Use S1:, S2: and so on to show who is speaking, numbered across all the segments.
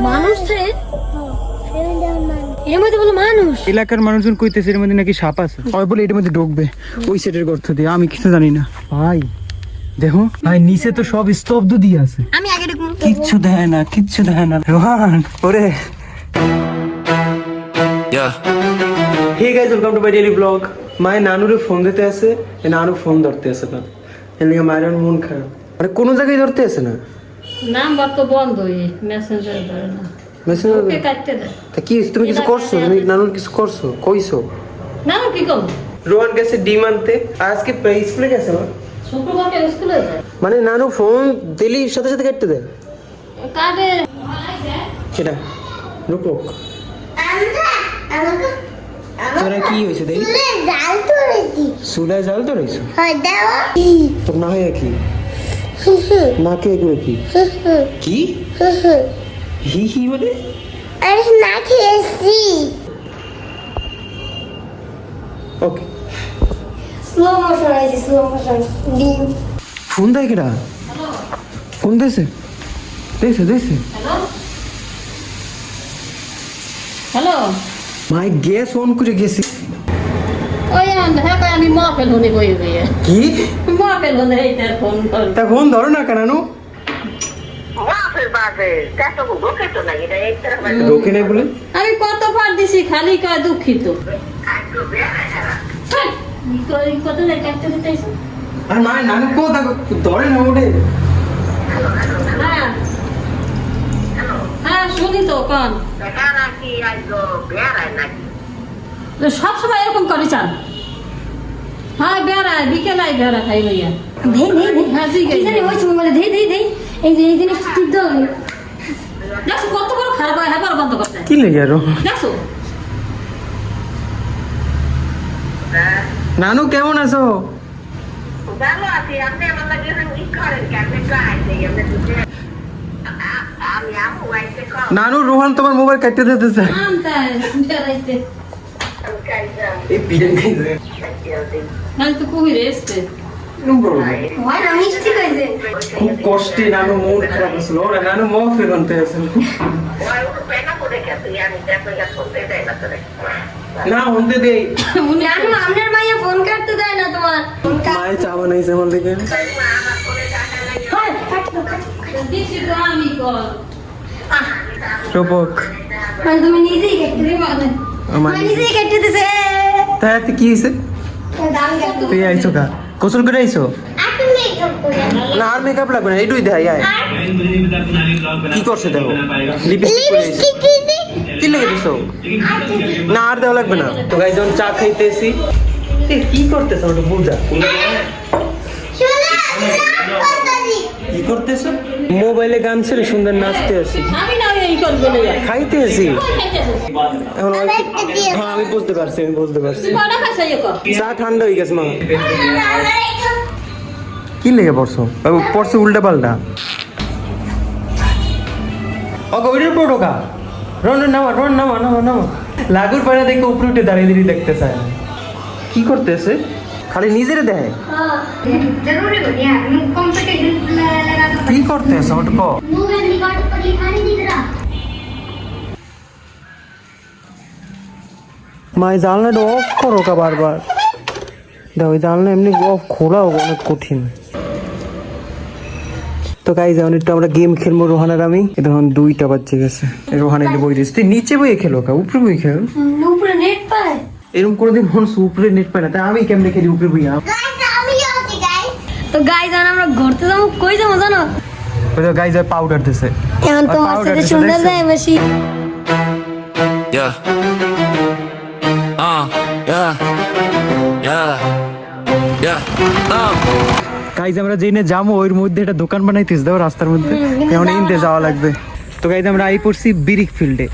S1: মানুষ এর মধ্যে বলো মানুষ,
S2: এলাকার মানুষজন কইতেছে এর মধ্যে নাকি সাপ আছে, সবাই বলে এর মধ্যে ঢুকবে ওই সেটের গর্ত দিয়ে। আমি কিছু জানি না ভাই, দেখো ভাই নিচে তো সব স্তব্ধ দিয়ে আছে,
S1: আমি আগে ঢুকবো,
S2: কিচ্ছু দেয় না, কিচ্ছু দেয় না। রোহান ওরে, hey guys, welcome to my daily blog. মায়ের নানুরে ফোন দিতে আছে, নানু ফোন ধরতে আছে না, এর লিগে মায়ের মন খারাপ, মানে কোনো জায়গায় ধরতে আছে না,
S3: নাম্বার তো বন্ধ, মেসেঞ্জার ধরে না,
S2: মেসেজ
S3: ওকে কাটতে দে।
S2: তা কি তুমি কিছু করছো? তুমি নানুর কিছু করছো? কইছো?
S3: না কি করব,
S2: রোহান গেছে ডিম আনতে, আজকে স্কুলে গেছে না,
S3: শুক্রবারকে স্কুলে যায়,
S2: মানে নানু ফোন দিলি সাথে সাথে কাটতে দেয়
S3: কাটে
S2: সেটা রূপক। তোরা কি হয়েছে দেখি? চুলায় জাল ধরেছো? তোর না হয় কি না, কে এগুলো কি কি হি হি বলে? ওকে,
S1: স্লো মোশন আছে, স্লো মোশন ডিম।
S2: ফোন দেয় কেডা? ফোন দিয়েছে, দিয়েছে দিয়েছে।
S3: হ্যালো,
S2: মাই গ্যাস অন করে গেছি।
S3: ওই হ্যাঁ আমি মহফিল হনে কই গিয়ে
S2: কি
S3: মহফিল হনে এইটা ফোন কর,
S2: তা ফোন ধরো না কেন? ঢোকে নাই বলে
S3: আমি কত ফাট দিছি, খালি কয় দুঃখিত। কত লাই কাটতে দিতেছ?
S2: আর মায়ের নানু কোথা ধরে না ওঠে।
S3: হ্যাঁ হ্যাঁ শুনি তো কান, সব সময় এরকম করে চান। হ্যাঁ বেড়ায়, বিকেলাই বেড়া খাই লইয়া
S1: ধে ধে ধে,
S3: হ্যাঁ ঠিক
S1: কি জানি
S3: আছে।
S1: হইছে বলে ধে ধে ধে, এই যে এই জিনিসটা টিপ দাও।
S3: দেখছো কত বড় খারাপ হয়, হ্যাঁ বন্ধ করতে
S2: কি লেগে আরো?
S3: দেখছো।
S2: নানু কেমন আছো?
S4: ভালো আছি, আপনি আমার লাগে ই করেন কি? আপনি তো আইতে আমি আমু আইতে কম
S2: নানু রোহান তোমার মোবাইল কাটতে দিতেছে।
S3: আমতাই বেড়াইতে
S2: এই বিরিয়ানি খাইছে।
S3: আমি তো কই রেস্তে
S1: হয় না, মিষ্টি কইছে।
S2: খুব কষ্টে নানু মন খারাপ ছিল, ওরা নানু মহফিল আনতে আসেন।
S4: ওই পেনা করে গেছে, আমি দেখো যা শুনতে দেয় না তোরে।
S2: না হতে দেই,
S1: জানো আপনার মাইয়া ফোন কাটতে দেয় না তোমার।
S2: মায়ের চা বানাইছে আমার দিকে।
S4: আমার করে টাকা লাগে
S1: হয় কাট দাও, কাট দাও।
S3: দিছি তো আমি কর
S2: রূপক
S1: মানে তুমি নিজেই কেটে দিবে, মানে
S2: আমার
S1: নিজেই কেটে দিছে।
S2: তাই কি হয়েছে?
S1: দাম কাটতে
S2: তুই আইছো কা গোসল করে আইছো?
S1: আপনি মেকআপ করে
S2: না আর মেকআপ লাগবে না, এইটুই দেয়। আয় কি করছে দেখো, লিপস্টিক করে আইছে। কি লেগে দিছো? না আর দেওয়া লাগবে না। তো গাইস যখন চা খাইতেছি, এ কি করতেছ ওটা বুঝা, কি করতেছ? মোবাইলে গান ছেড়ে সুন্দর নাচতে আছি,
S3: আমি না এই করব না
S2: খাইতে আছি।
S3: খাইতেছ
S2: এখন হ্যাঁ আমি বুঝতে পারছি, আমি বুঝতে পারছি।
S3: বড় খাইছ ইয়ে কর
S2: চা ঠান্ডা হয়ে গেছে মা। কি লেগে পড়ছো? পড়ছো উল্টা পাল্টা। ওকে ওইটার পুরো ঢোকা। রন নামা, রন নামা নামা নামা। লাগুর পায়রা দেখে উপরে উঠে দাঁড়িয়ে দাঁড়িয়ে দেখতে চায়। কি করতেছে? খালি নিজেরে দেয়।
S1: जरूरी बनी है, कंपटीशन लगा दो।
S2: কি করতেছে ওটা কো?
S1: मोबाइल रिकॉर्ड पर लिखा नहीं दिख रहा।
S2: মাই জানলাটা অফ করো কা বারবার। দেখো জানলা এমনি অফ খোলাও অনেক কঠিন। তো গাইজ এখন একটু আমরা গেম খেলবো রোহান আর আমি। এখন 2টা বাজে গেছে। রোহান এনে বই দিচ্ছে, তুই নিচে বই খেলো কা, উপরে বই খেল।
S1: ऊपर नेट पाए।
S2: এরকম কোনোদিন মানুষ উপরে নেট পায় না, তাই আমি কেমনে খেলি উপরে বইয়া।
S1: তো গাইজ আমরা ঘুরতে যাবো, কই যাবো জানো?
S2: ওই তো গাইজ পাউডার দিছে।
S1: এখন
S2: আর
S1: তোমার
S2: powder
S1: সাথে
S2: দিছে,
S1: সুন্দর
S2: দেখছো?
S1: যায় বেশি।
S5: Yeah. Yeah. Yeah. Yeah.
S2: Guys আমরা যেখানে যাবো ওর মধ্যে একটা দোকান বানাইতেছে, দাও রাস্তার মধ্যে। এখন ইনতে যাওয়া লাগবে। তো গাইজ আমরা আই পড়ছি বিরিক ফিল্ডে।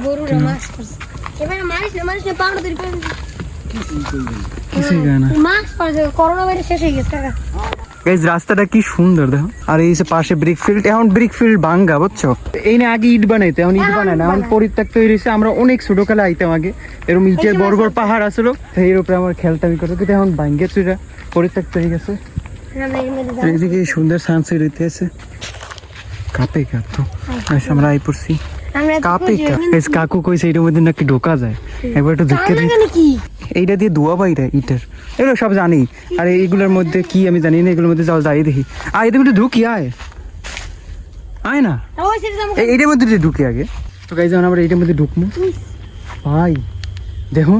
S1: গরুরা মাছ করছে। এবারে মারিস না পাউডার তৈরি করে দিবি।
S2: কিছুই যায় না।
S1: মাছ পড়ছে, করোনা ভাইরাস শেষ হয়ে গেছে কাকা।
S2: গাইজ রাস্তাটা কি সুন্দর দেখো। আর এই যে পাশে ব্রিক ফিল্ড, এখন ব্রিক ফিল্ড ভাঙ্গা বুঝছো। এই না আগে ইট বানাইতে, এখন ইট বানায় না, এখন পরিত্যক্ত হয়ে রয়েছে। আমরা অনেক ছোট কালে আইতাম আগে, এরকম ইটের বড় বড় পাহাড় আসলো, এর উপরে আমার খেলতাম করতো, কিন্তু এখন ভাঙ্গে চুরা পরিত্যক্ত হয়ে গেছে। এইদিকে সুন্দর সানসেট হইতেছে, কাপে কাপ তো। আচ্ছা আমরা আই পড়ছি
S1: আমরা
S2: কাপে গাইস কাকু কইছে এটার মধ্যে নাকি ঢোকা যায় একবার একটু দেখতে দিই
S1: কি
S2: এইটা দিয়ে ধোয়া বাইরে ইটের এগুলো সব জানি আর এইগুলোর মধ্যে কি আমি জানি না এগুলোর মধ্যে যাও যাই দেখি আর এদের মধ্যে ঢুকি আয় আয় না
S1: ওই সেটা যাবো
S2: এইটার মধ্যে দিয়ে ঢুকি আগে তো গাইস যখন আমরা এইটার মধ্যে ঢুকবো ভাই দেখো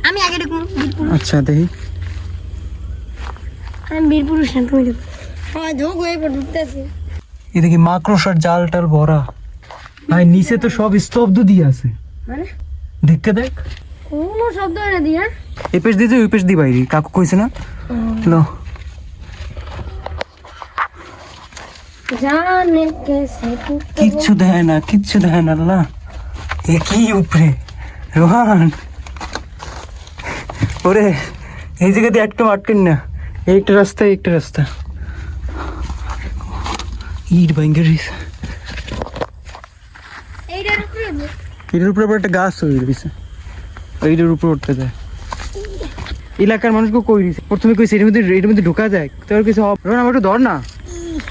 S1: আমি আগে ঢুকবো
S2: আচ্ছা দেখি
S1: আমি বীরপুর না তুমি ঢুকো হ্যাঁ ঢুক হয়ে পর ঢুকতেছি
S2: এই দেখি মাকড়সার জাল টাল ভরা ভাই নিচে তো সব স্তব্ধ দিয়ে আছে
S1: মানে
S2: দেখতে দেখ
S1: কোনো শব্দ হয় না দিয়া
S2: এই পেশ দিয়ে ওই পেশ দি বাইরে কাকু কইছে না লো
S1: জানে কেসে
S2: কিচ্ছু দেয় না আল্লাহ এ কি উপরে রোহান ওরে এই জায়গা দিয়ে একটু আটকেন না একটা রাস্তা ইট ভেঙে রয়েছে
S1: এইটার উপরে
S2: এটার উপরে আবার একটা গাছ হয়ে রয়েছে এইটার উপরে উঠতে যায় এলাকার মানুষকে কই দিছে প্রথমে কইছে এটার মধ্যে ঢোকা যায় তোর কিছু রোহান আমার একটু ধর না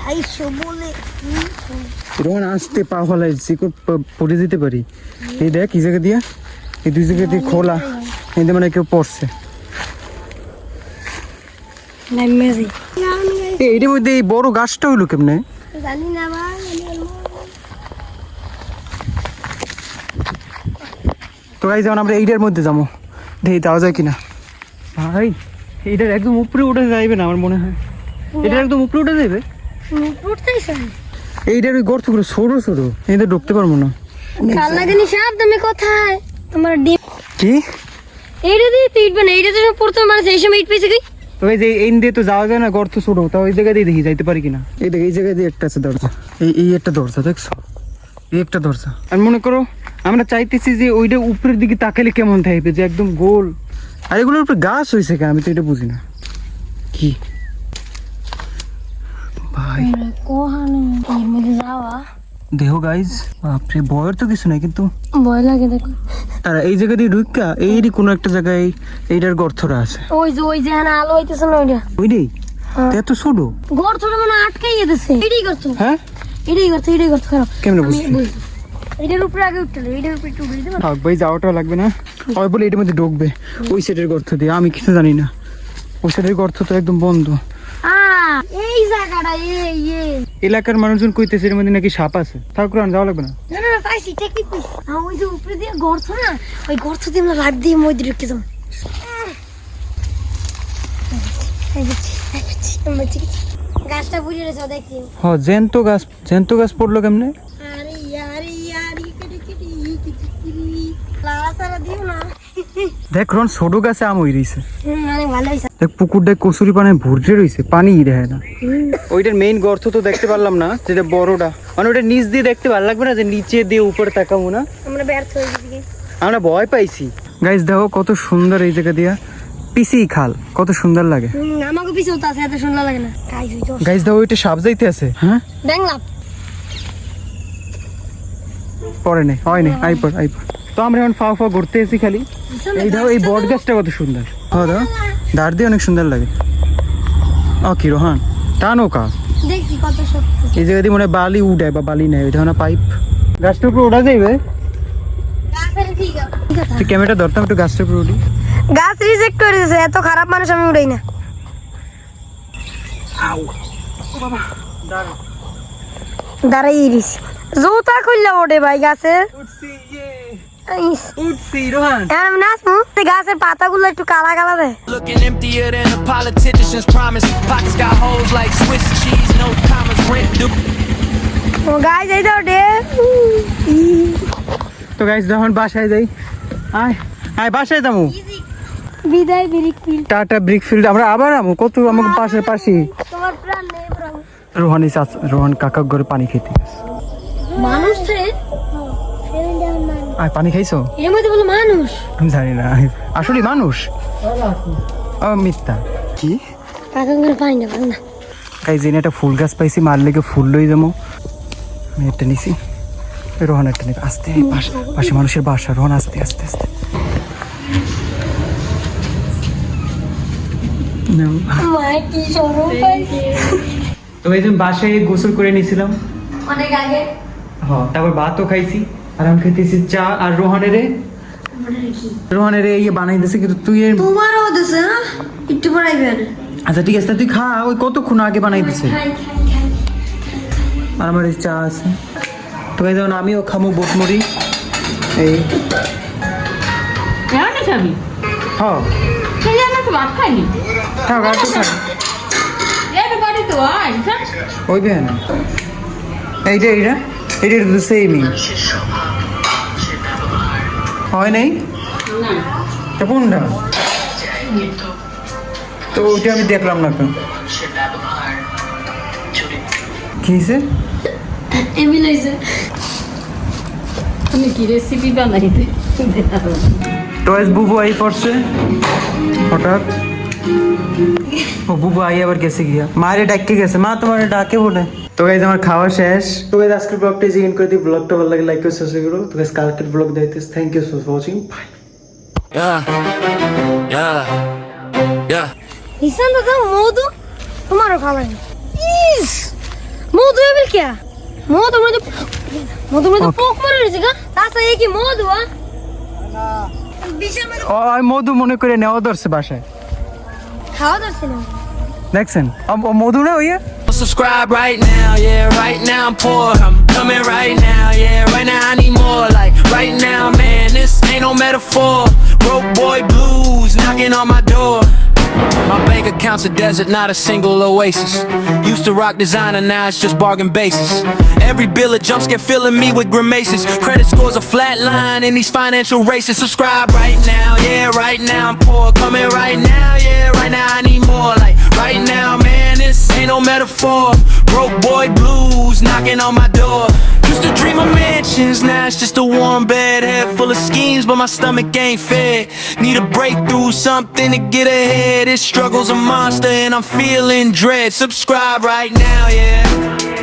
S1: আইসো বলে
S2: রোহান আসতে পা ফলাইছি পড়ে যেতে পারি এই দেখ এই জায়গা দিয়া এই দুই জায়গা দিয়ে খোলা এই মানে কেউ পড়ছে
S1: নামেজি
S2: এইটার মধ্যে এই বড় গাছটা হইলো কেমনে
S1: জানি না ভাই
S2: তো গাইস যখন আমরা এইটার মধ্যে যাবো দেখি যাওয়া যায় কিনা ভাই এইটার একদম উপরে উঠে যাইবে না আমার মনে হয় এটার একদম উপরে উঠে যাইবে
S1: উঠতেই চাই
S2: এইটার ওই গর্তগুলো ছোট এইটা ঢুকতে পারবো না
S1: কাল জানি সাপ তুমি কোথায় তোমার ডিম
S2: কি
S1: এইটা দিয়ে তুই ইটবে না এইটা তো প্রথম মানুষ এই সময় ইট পেয়েছে কি
S2: তো এই যে এই দিয়ে তো যাওয়া যায় না গর্ত ছোট তাও ওই জায়গা দিয়ে দেখি যাইতে পারি কিনা এই দেখ এই জায়গায় দিয়ে একটা আছে দরজা এই একটা দরজা দেখছো এই একটা দরজা আর মনে করো আমরা চাইতেছি যে ওইটা উপরের দিকে তাকালে কেমন থাকবে যে একদম গোল আর এগুলোর উপরে গাছ হয়েছে কেন আমি তো এটা বুঝি না কি ভাই
S1: কোহানে এর মধ্যে যাওয়া
S2: দেহ গাইজ বাপরে ভয়ের তো কিছু নাই কিন্তু
S1: ভয় লাগে দেখো
S2: আর এই জায়গা দিয়ে ঢুকা এইরই কোনো একটা জায়গায় এইটার গর্তটা আছে
S1: ওই যে হ্যাঁ আলো হইতেছে না ওইটা
S2: ওইটাই এত ছোট
S1: ঘর ছোট মানে আটকাই যেতেছে এটাই করছো
S2: হ্যাঁ
S1: এটাই করছো খারাপ
S2: কেমনে বুঝলি
S1: এটার উপরে আগে উঠতে হবে এটার উপরে একটু উঠে দিতে
S2: থাক ভাই যাওয়াটা লাগবে না ওই বলে এটার মধ্যে ঢুকবে ওই সাইডের গর্ত দিয়ে আমি কিছু জানি না ওই সাইডের গর্ত তো একদম বন্ধ
S1: এই জায়গাটা
S2: এলাকার মানুষজন কইতেছে এর মধ্যে নাকি সাপ আছে ঠাকুর যাওয়া লাগবে না
S1: না পাইছি টেকনিক পাইছি ওই যে উপরে দিয়ে গর্ত না ওই গর্ত দিয়ে আমরা লাট দিয়ে মধ্যে ঢুকে যাবো গাছটা বুঝে রেছো দেখছি
S2: হ্যাঁ জ্যান্ত গাছ পড়লো কেমনে
S1: আরে লালা সারা দিও না
S2: দেখ রন ছোট গাছে আম হয়ে রয়েছে
S1: অনেক ভালো হয়েছে
S2: দেখ পুকুরটা কচুরি পানায় ভর্তি রয়েছে পানি দেয় না ওইটার মেইন গর্ত তো দেখতে পারলাম না যেটা বড়টা মানে ওটা নিচ দিয়ে দেখতে ভালো লাগবে না যে নিচে দিয়ে উপরে তাকাবো না
S1: আমরা ব্যর্থ হয়ে গেছি
S2: আমরা ভয় পাইছি গাইস দেখো কত সুন্দর এই জায়গা দিয়া পিসি খাল কত সুন্দর লাগে
S1: আমাকে পিছু তো আছে এত সুন্দর লাগে না
S2: গাইস দেখো ওইটা সাপ যাইতে আছে হ্যাঁ
S1: দেখলাম
S2: পরে নেই হয় নেই আইপর তো আমরা এখন ফা ঘুরতে এসেছি খালি এই দেখো এই বট গাছটা কত সুন্দর হ্যাঁ দেখো দাঁড় দিয়ে অনেক সুন্দর লাগে ও কি রোহান টানো কা
S1: দেখছি কত সত্যি
S2: এই জায়গা দিয়ে মনে হয় বালি উঠায় বা বালি নেয় ওইটা না পাইপ গাছটার উপরে ওঠা যাইবে
S1: গাছের ঠিক আছে
S2: তুই ক্যামেরাটা ধরতাম একটু গাছটার উপরে উঠি
S1: গাছ রিজেক্ট করে দিয়েছে এত খারাপ মানুষ আমি উড়াই না দাঁড়াই ইরিস জুতা খুললে ওঠে ভাই গাছে
S2: উঠছি রোহান
S1: আমি নাচবো গাছের পাতাগুলো একটু কালা কালা দেয়
S5: Looking emptier than a politician's promise. Pockets got holes like Swiss cheese, no commas, rent due.
S1: ও গাছ এই তো ওঠে
S2: তো গাইস যখন বাসায় যাই আয় বাসায় যাবো
S1: বিদায় বিরিক ফিল
S2: টাটা ব্রিক ফিল্ড আমরা আবার আমো কত আমাকে পাশে
S1: তোমার প্রাণ নেই প্রাণ
S2: রোহান কাকার ঘরে পানি খেতে গেছে
S1: মানুষ রে
S2: আর পানি খাইছো
S1: এর মধ্যে বলে মানুষ
S2: আমি জানি না আসলে মানুষ ও মিথ্যা কি
S1: কাকা করে পানি না পানি না
S2: গাইস এনে একটা ফুল গাছ পাইছি মার লেগে ফুল লই যাবো আমি একটা নিছি রোহান একটা নিবি আস্তে পাশে মানুষের বাসা রোহান আস্তে
S1: মায় কি শরম পাইছে
S2: তো এই যে বাসায় গোসল করে নিয়েছিলাম
S1: অনেক আগে
S2: হ্যাঁ তারপর ভাতও খাইছি আর আমি খেতেছি চা আর রোহানের ইয়ে বানাই দিছে কিন্তু তুই
S1: তোমারও দিছে না একটু পড়াইবেন
S2: আচ্ছা ঠিক আছে তুই খা ওই কতক্ষণ আগে বানাই দিছে
S1: খাই খাই খাই
S2: আর আমার এই চা আছে তো গাইস যেমন আমিও খামো বুটমুড়ি এই
S3: কেন খাবি
S2: হ্যাঁ
S3: সেই জন্য তো ভাত খাইনি
S2: খাও আর তো খা
S3: এটা বাড়ি তো আয়
S2: ওই বেন এইটা তো সেমই হয় নাই
S3: না
S2: তা কোনটা তো ওইটা আমি দেখলাম না তো কি হয়েছে
S1: এমি লইছে
S3: তুমি কি রেসিপি বানাইতে
S2: টয়েস বুবু আই পড়ছে হঠাৎ ও বুবু আই আবার গেছে গিয়া মারে ডাকে গেছে মা তোমার ডাকে বলে তো গাইজ আমার খাওয়া শেষ তো গাইজ আজকের ব্লগটা এখানে করে দিই ব্লগটা ভালো লাগে লাইক করে সাবস্ক্রাইব করো তো গাইজ কালকের ব্লগ দেখতেছ thank you for watching bye
S1: Hisan দাদা মধু তোমারও খাবার ইস মধু এবিল কে মধু মধু পোক মারে রয়েছে গা তাছা এই কি মধু না বিশাল মানে
S2: ও আমি মধু মনে করে নেওয়া ধরছে বাসায়
S1: খাওয়া যাচ্ছে না
S2: দেখছেন মধু না ওই
S5: Subscribe right now, yeah, right now I'm poor. I'm coming right now, yeah, right now I need more. Like right now, man, this ain't no metaphor. Broke boy blues knocking on my door. My bank account's a desert, not a single oasis. Used to rock designer, now it's just bargain basis. Every bill a jump scare filling me with grimaces. Credit scores a flat line in these financial races. Subscribe right now, yeah, right now I'm poor. Coming right now, yeah, right now I need more. Like right now, man, this ain't no metaphor. Broke boy blues knocking on my door. Used to dream of mansions, now it's just a warm bed. Head full of schemes, but my stomach ain't fed. Need a breakthrough, something to get ahead. This struggle's a monster and I'm feeling dread. Subscribe right now, yeah.